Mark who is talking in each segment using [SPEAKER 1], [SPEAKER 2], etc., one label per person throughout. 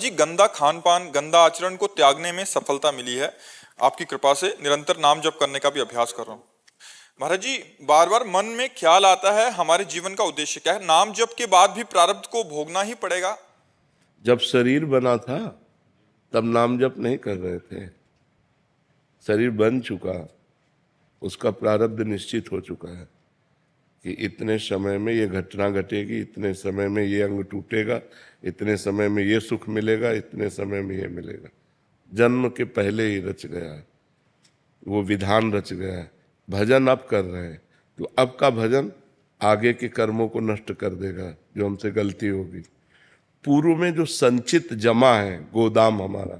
[SPEAKER 1] जी, गंदा खान पान, गंदा आचरण को त्यागने में सफलता मिली है। आपकी कृपा से निरंतर नाम जप करने का भी अभ्यास कर रहा हूँ। महाराज जी, बार बार मन में ख्याल आता है, हमारे जीवन का उद्देश्य क्या है? नाम जप के बाद भी प्रारब्ध को भोगना ही पड़ेगा।
[SPEAKER 2] जब शरीर बना था तब नाम जप नहीं कर रहे थे। शरीर बन चुका, उसका प्रारब्ध निश्चित हो चुका है कि इतने समय में ये घटना घटेगी, इतने समय में ये अंग टूटेगा, इतने समय में ये सुख मिलेगा, इतने समय में ये मिलेगा। जन्म के पहले ही रच गया है, वो विधान रच गया है। भजन अब कर रहे हैं तो अब का भजन आगे के कर्मों को नष्ट कर देगा जो हमसे गलती होगी। पूर्व में जो संचित जमा है गोदाम हमारा,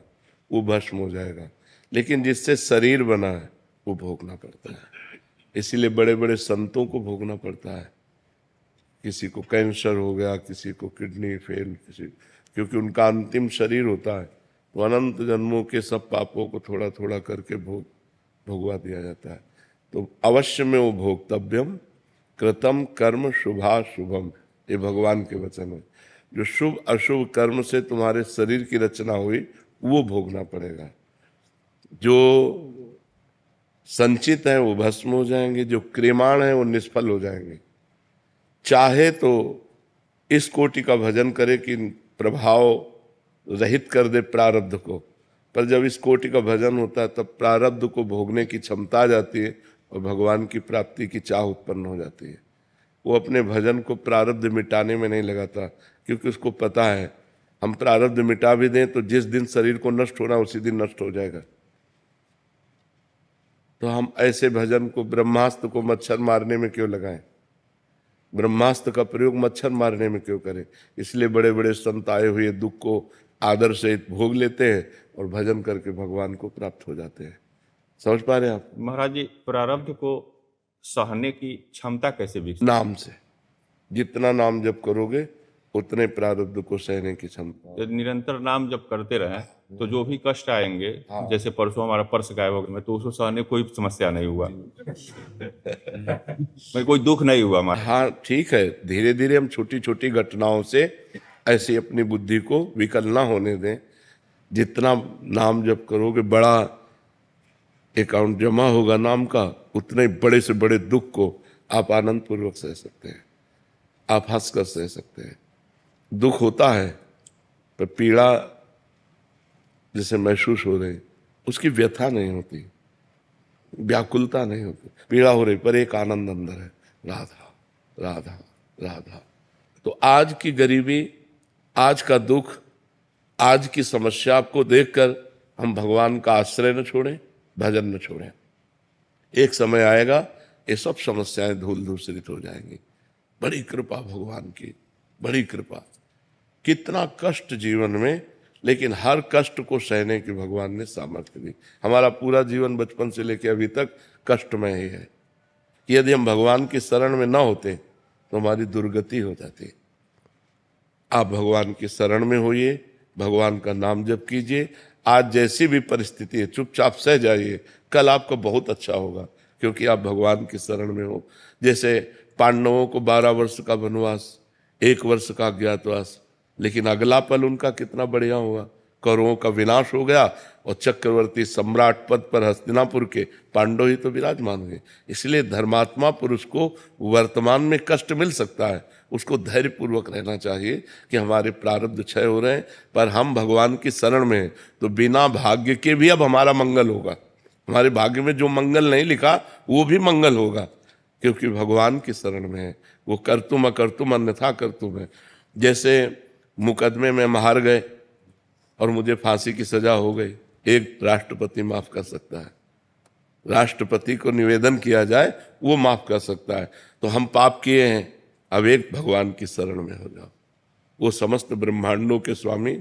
[SPEAKER 2] वो भस्म हो जाएगा। लेकिन जिससे शरीर बना है वो भोगना पड़ता है। इसीलिए बड़े बड़े संतों को भोगना पड़ता है। किसी को कैंसर हो गया, किसी को किडनी फेल, क्योंकि उनका अंतिम शरीर होता है तो अनंत जन्मों के सब पापों को थोड़ा थोड़ा करके भोगवा दिया जाता है। तो अवश्य में वो भोक्तव्यम कृतम कर्म शुभाशुभम, ये भगवान के वचन है। जो शुभ अशुभ कर्म से तुम्हारे शरीर की रचना हुई वो भोगना पड़ेगा। जो संचित है वो भस्म हो जाएंगे, जो क्रियमाण है वो निष्फल हो जाएंगे। चाहे तो इस कोटि का भजन करे कि प्रभाव रहित कर दे प्रारब्ध को, पर जब इस कोटि का भजन होता है तब प्रारब्ध को भोगने की क्षमता आ जाती है और भगवान की प्राप्ति की चाह उत्पन्न हो जाती है। वो अपने भजन को प्रारब्ध मिटाने में नहीं लगाता, क्योंकि उसको पता है हम प्रारब्ध मिटा भी दें तो जिस दिन शरीर को नष्ट होना उसी दिन नष्ट हो जाएगा। तो हम ऐसे भजन को ब्रह्मास्त्र को मच्छर मारने में क्यों लगाएं? ब्रह्मास्त्र का प्रयोग मच्छर मारने में क्यों करें? इसलिए बड़े बड़े संत आए हुए दुख को आदर से भोग लेते हैं और भजन करके भगवान को प्राप्त हो जाते हैं। समझ पा रहे हैं आप?
[SPEAKER 3] महाराज जी, प्रारब्ध को सहने की क्षमता कैसे विकसित?
[SPEAKER 2] नाम से। जितना नाम जप करोगे उतने प्रारब्ध को सहने की क्षमता।
[SPEAKER 3] यदि निरंतर नाम जब करते रहे तो जो भी कष्ट आएंगे, जैसे परसों हमारा पर्स गायब हो गया, तो उसको सहने कोई समस्या नहीं हुआ, मैं कोई दुख नहीं हुआ हमारा।
[SPEAKER 2] हाँ ठीक है, धीरे धीरे हम छोटी छोटी घटनाओं से ऐसी अपनी बुद्धि को विकल ना होने दें। जितना नाम जप करोगे बड़ा अकाउंट जमा होगा नाम का, उतने बड़े से बड़े दुख को आप आनंद पूर्वक सह सकते हैं, आप हंस कर सह सकते हैं। दुख होता है पर पीड़ा जैसे महसूस हो रही उसकी व्यथा नहीं होती, व्याकुलता नहीं होती। पीड़ा हो रही पर एक आनंद अंदर है, राधा राधा राधा। तो आज की गरीबी, आज का दुख, आज की समस्या को देखकर हम भगवान का आश्रय न छोड़ें, भजन न छोड़ें। एक समय आएगा ये सब समस्याएं धूल धूसरित हो जाएंगी। बड़ी कृपा भगवान की, बड़ी कृपा। कितना कष्ट जीवन में, लेकिन हर कष्ट को सहने की भगवान ने सामर्थ्य दी। हमारा पूरा जीवन बचपन से लेकर अभी तक कष्टमय ही है। यदि हम भगवान की शरण में न होते तो हमारी दुर्गति हो जाती। आप भगवान की शरण में होइए, भगवान का नाम जप कीजिए। आज जैसी भी परिस्थिति है चुपचाप सह जाइए, कल आपका बहुत अच्छा होगा, क्योंकि आप भगवान की शरण में हो। जैसे पांडवों को 12 वर्ष का वनवास, 1 वर्ष का अज्ञातवास, लेकिन अगला पल उनका कितना बढ़िया हुआ। कौरवों का विनाश हो गया और चक्रवर्ती सम्राट पद पर हस्तिनापुर के पांडव ही तो विराजमान हुए। इसलिए धर्मात्मा पुरुष को वर्तमान में कष्ट मिल सकता है, उसको धैर्य पूर्वक रहना चाहिए कि हमारे प्रारब्ध क्षय हो रहे हैं, पर हम भगवान की शरण में हैं तो बिना भाग्य के भी अब हमारा मंगल होगा। हमारे भाग्य में जो मंगल नहीं लिखा वो भी मंगल होगा, क्योंकि भगवान की शरण में है। वो कर्तुम अकर्तुम अन्यथा कर्तुम है। जैसे मुकदमे में हम हार गए और मुझे फांसी की सजा हो गई, एक राष्ट्रपति माफ कर सकता है। राष्ट्रपति को निवेदन किया जाए वो माफ कर सकता है। तो हम पाप किए हैं, अब एक भगवान की शरण में हो जाओ। वो समस्त ब्रह्मांडों के स्वामी,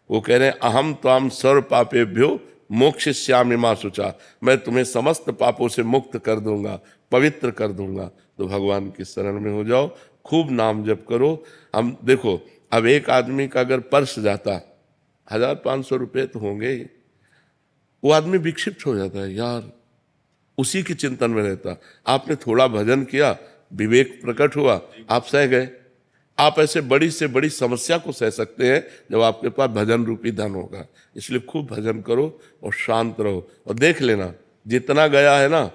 [SPEAKER 2] वो कह रहे हैं अहम त्वाम सर्व पापेभ्यो मोक्षयिष्यामि मा शुचा, मैं तुम्हें समस्त पापों से मुक्त कर दूंगा, पवित्र कर दूंगा। तो भगवान की शरण में हो जाओ, खूब नाम जप करो। हम देखो, अब एक आदमी का अगर पर्स जाता 1500 रुपये तो होंगे ही, वो आदमी विक्षिप्त हो जाता है यार, उसी की चिंतन में रहता। आपने थोड़ा भजन किया, विवेक प्रकट हुआ, आप सह गए। आप ऐसे बड़ी से बड़ी समस्या को सह सकते हैं जब आपके पास भजन रूपी धन होगा। इसलिए खूब भजन करो और शांत रहो। और देख लेना जितना गया है ना,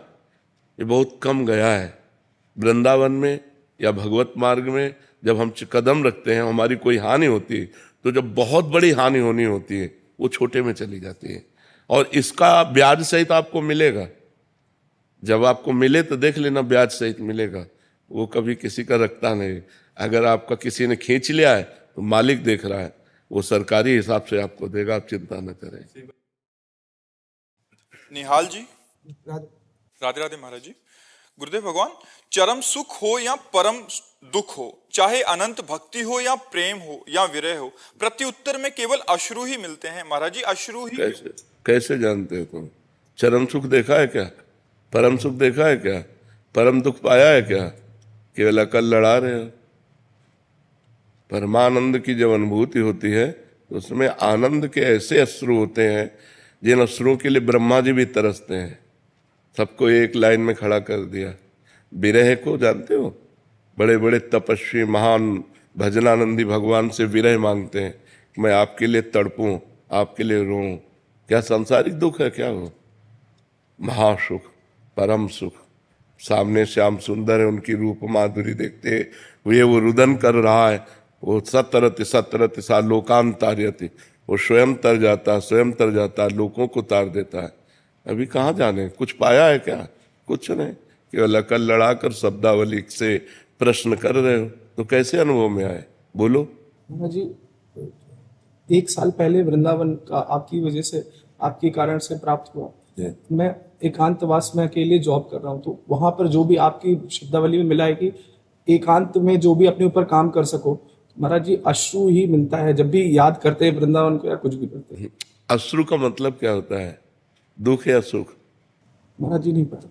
[SPEAKER 2] ये बहुत कम गया है। वृंदावन में या भगवत मार्ग में जब हम कदम रखते हैं, हमारी कोई हानि होती है, तो जब बहुत बड़ी हानि होनी होती है वो छोटे में चली जाती है। और इसका ब्याज सहित आपको मिलेगा। जब आपको मिले तो देख लेना ब्याज सहित मिलेगा। वो कभी किसी का रखता नहीं। अगर आपका किसी ने खींच लिया है तो मालिक देख रहा है, वो सरकारी हिसाब से आपको देगा, आप चिंता न करें।
[SPEAKER 1] निहाल जी, राधे राधे महाराज जी। गुरुदेव भगवान, चरम सुख हो या परम दुख हो, चाहे अनंत भक्ति हो या प्रेम हो या विरह हो, प्रत्युत्तर में केवल अश्रु ही मिलते हैं। महाराज जी, अश्रु ही
[SPEAKER 2] कैसे जानते हो तुम? चरम सुख देखा है क्या? परम सुख देखा है क्या? परम दुख पाया है क्या? केवल अकल लड़ा रहे हो। परमानंद की जब अनुभूति होती है तो उसमें आनंद के ऐसे अश्रु होते हैं जिन अश्रुओं के लिए ब्रह्मा जी भी तरसते हैं। सबको एक लाइन में खड़ा कर दिया। विरह को जानते हो? बड़े बड़े तपस्वी महान भजनानंदी भगवान से विरह मांगते हैं, मैं आपके लिए तड़पूं, आपके लिए रोऊं। क्या सांसारिक दुख है क्या वो? महासुख, परम सुख। सामने श्याम सुंदर है, उनकी रूप माधुरी देखते हुए वो रुदन कर रहा है, वो सतरति सतरति सा लोकांतार्यति, वो स्वयं तर जाता, लोगों को तार देता है। अभी कहाँ जाने? कुछ पाया है क्या? कुछ नहीं। केवल अकल लड़ाकर शब्दावली से प्रश्न कर रहे हो, तो कैसे अनुभव में आए? बोलो।
[SPEAKER 4] जी, 1 साल पहले वृंदावन का आपकी वजह से, आपके कारण से प्राप्त हुआ। मैं एकांतवास में अकेले जॉब कर रहा हूँ, तो वहां पर जो भी आपकी शब्दावली में मिला है कि एकांत में जो भी अपने ऊपर काम कर सको, महाराज जी अश्रु ही मिलता है जब भी याद करते हैं वृंदावन को या कुछ भी करते हैं।
[SPEAKER 2] अश्रु का मतलब क्या होता है? दुख या सुख?
[SPEAKER 4] महाराज जी नहीं पता।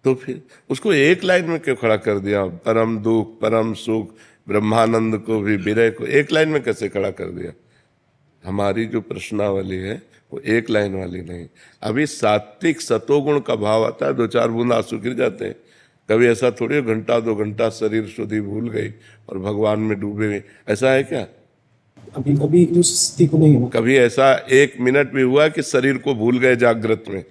[SPEAKER 2] तो फिर उसको एक लाइन में क्यों खड़ा कर दिया? परम दुख, परम सुख, ब्रह्मानंद को भी, विरह को एक लाइन में कैसे खड़ा कर दिया? हमारी जो प्रश्नावली है वो एक लाइन वाली नहीं। अभी सात्विक सतोगुण का भाव आता है, 2-4 बूंद आंसू गिर जाते हैं। कभी ऐसा थोड़ी घंटा 2 घंटा शरीर शुद्धि भूल गई और भगवान में डूबे गए, ऐसा है क्या?
[SPEAKER 4] अभी उस स्थिति को नहीं है।
[SPEAKER 2] कभी ऐसा 1 मिनट भी हुआ कि शरीर को भूल गए जागृत में?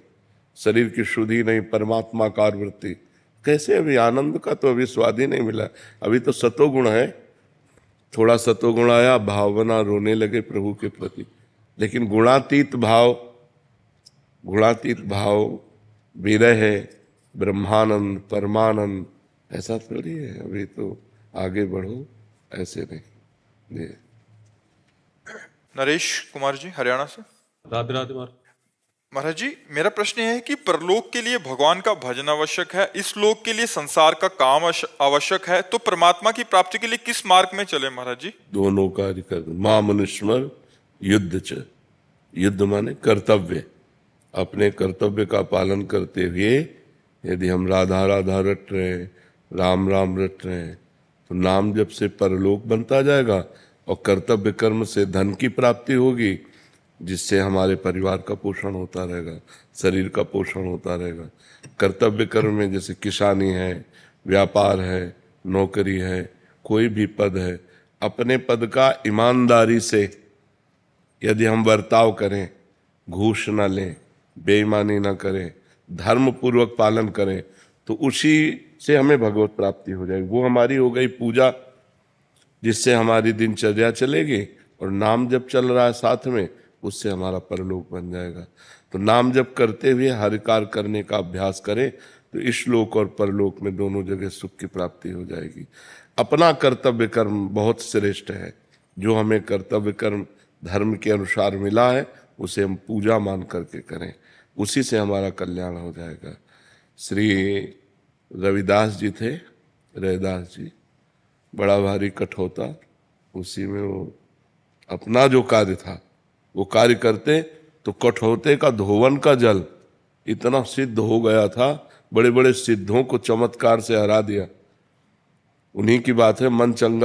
[SPEAKER 2] शरीर की शुद्धि नहीं, परमात्मा का वृत्ति कैसे? अभी आनंद का तो अभी स्वाद ही नहीं मिला। अभी तो सतोगुण है, थोड़ा सतोगुण आया, भावना रोने लगे प्रभु के प्रति। लेकिन गुणातीत भाव विरह है, ब्रह्मानंद, परमानंद, ऐसा थोड़ी है। अभी तो आगे बढ़ो, ऐसे नहीं। ये
[SPEAKER 1] नरेश कुमार जी, हरियाणा से।
[SPEAKER 3] राधे राधे
[SPEAKER 1] महाराज जी, मेरा प्रश्न यह है कि परलोक के लिए भगवान का भजन आवश्यक है, इस लोक के लिए संसार का काम आवश्यक है, तो परमात्मा की प्राप्ति के लिए किस मार्ग में चले महाराज जी?
[SPEAKER 2] दोनों कार्य कर। मां मनुष्मर युद्ध च, युद्ध माने कर्तव्य। अपने कर्तव्य का पालन करते हुए यदि हम राधा राधा रट रहे हैं, राम राम रट रहे हैं, तो नाम जप से परलोक बनता जाएगा और कर्तव्य कर्म से धन की प्राप्ति होगी, जिससे हमारे परिवार का पोषण होता रहेगा, शरीर का पोषण होता रहेगा। कर्तव्य कर्म में जैसे किसानी है, व्यापार है, नौकरी है, कोई भी पद है, अपने पद का ईमानदारी से यदि हम बर्ताव करें, घूस न लें, बेईमानी न करें, धर्म पूर्वक पालन करें, तो उसी से हमें भगवत प्राप्ति हो जाएगी। वो हमारी हो गई पूजा, जिससे हमारी दिनचर्या चलेगी, और नाम जब चल रहा है साथ में, उससे हमारा परलोक बन जाएगा। तो नाम जप करते हुए हर कार्य करने का अभ्यास करें तो इस लोक और परलोक में दोनों जगह सुख की प्राप्ति हो जाएगी। अपना कर्तव्य कर्म बहुत श्रेष्ठ है। जो हमें कर्तव्य कर्म धर्म के अनुसार मिला है उसे हम पूजा मान करके करें, उसी से हमारा कल्याण हो जाएगा। श्री रविदास जी थे, रैदास जी, बड़ा भारी कठोता, उसी में वो अपना जो कार्य था वो कार्य करते तो कठौते का धोवन का जल इतना सिद्ध हो गया था, बड़े बड़े सिद्धों को चमत्कार से हरा दिया। उन्हीं की बात है, मन चंगा